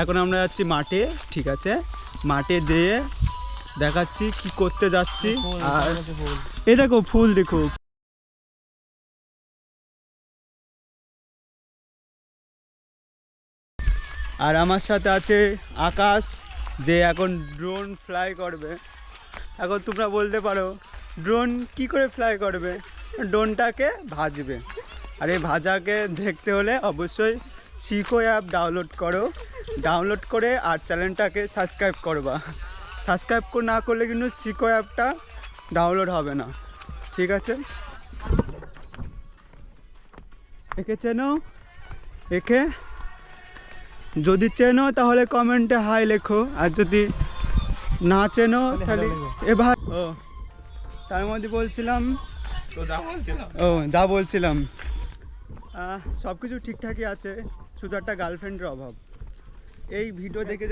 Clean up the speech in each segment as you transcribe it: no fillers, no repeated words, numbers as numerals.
এখন আমরা যাচ্ছি মাঠে, ঠিক আছে? মাঠে যেয়ে দেখাচ্ছি কি করতে যাচ্ছি। আর এই দেখো ফুল, দেখো। আর আমার সাথে আছে আকাশ, যে এখন ড্রোন ফ্লাই করবে। এখন তোমরা বলতে পারো ড্রোন কি করে ফ্লাই করবে? ড্রোনটাকে ভাজবে। আর এই ভাজাকে দেখতে হলে অবশ্যই শিখো অ্যাপ ডাউনলোড করো, ডাউনলোড করে আর চ্যানেলটাকে সাবস্ক্রাইব করবা। সাবস্ক্রাইব না করলে কিন্তু শিখো অ্যাপটা ডাউনলোড হবে না, ঠিক আছে? একে চেনো? একে যদি চেনো তাহলে কমেন্টে হাই লেখো, আর যদি না চেনো তাহলে এবার তার মধ্যে বলছিলাম যা বলছিলাম সব কিছু ঠিকঠাকই আছে, শুধু একটা গার্লফ্রেন্ডের অভাব। এই ভিডিও দেখে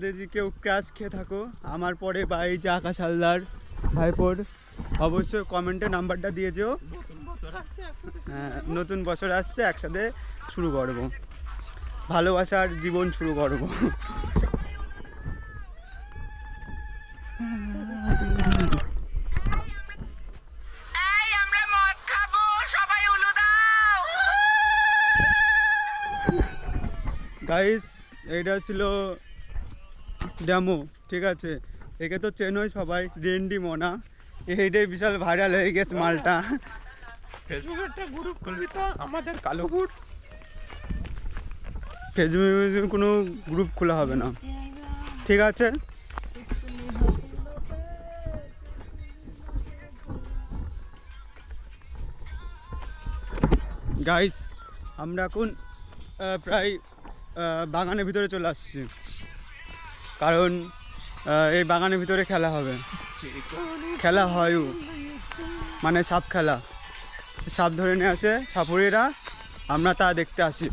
যদি কেউ ক্রাশ খেয়ে থাকো আমার পরে, বা এই যে আকাশ হালদার ভাইপোর, অবশ্যই কমেন্টে নাম্বারটা দিয়ে যেও। হ্যাঁ, নতুন বছর আসছে, একসাথে শুরু করবো, ভালোবাসার জীবন শুরু করবো। গাইস, এইটা ছিল ডেমো, ঠিক আছে? একে তো চেনোই সবাই, রেন্ডি মোনা। এইটাই বিশাল ভাইরাল হয়ে গেছে মালটা। ফেসবুকে একটা গ্রুপ খুলবি তো আমাদের কালোপুর। ফেসবুকে কোনো গ্রুপ খোলা হবে না, ঠিক আছে? গাইস, আমরা এখন প্রায় বাগানের ভিতরে চলে আসছি, কারণ এই বাগানের ভিতরে খেলা হবে, খেলা হয়ও, মানে সাপ খেলা। সাপ ধরে নিয়ে আসে সাপুরিরা, আমরা তা দেখতে আসি।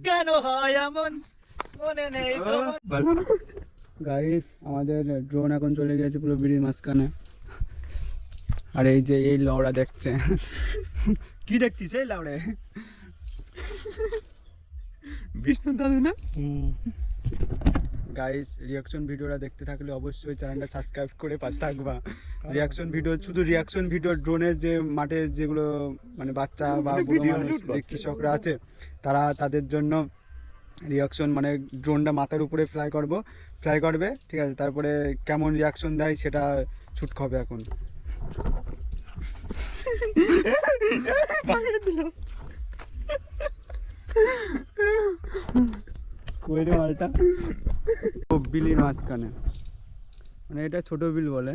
কেন হয় এমন মনে নেই? গাইস, আমাদের ড্রোন এখন চলে গেছে পুরো ব্রিজের মাঝখানে। আর এই যে এই লাউড়া দেখছে। কি দেখছিস এই লাউড়ে? বিষ্ণু দাদু না? গাইস, রিয়াকশন ভিডিওটা দেখতে থাকলে অবশ্যই চ্যানেলটা সাবস্ক্রাইব করে পাশে থাকবা। রিয়াকশন ভিডিও, শুধু রিয়াকশন ভিডিও, ড্রোনের যে মাঠে যেগুলো মানে বাচ্চা বা বুড়ো মানুষ যে কৃষকরা আছে, তাদের জন্য রিয়াকশন, মানে ড্রোনটা মাথার উপরে ফ্লাই করবে, ঠিক আছে? তারপরে কেমন রিয়াকশন দেয় সেটা শুট হবে এখন। মালটা বিলির মাঝখানে, মানে এটা ছোট বিল বলে।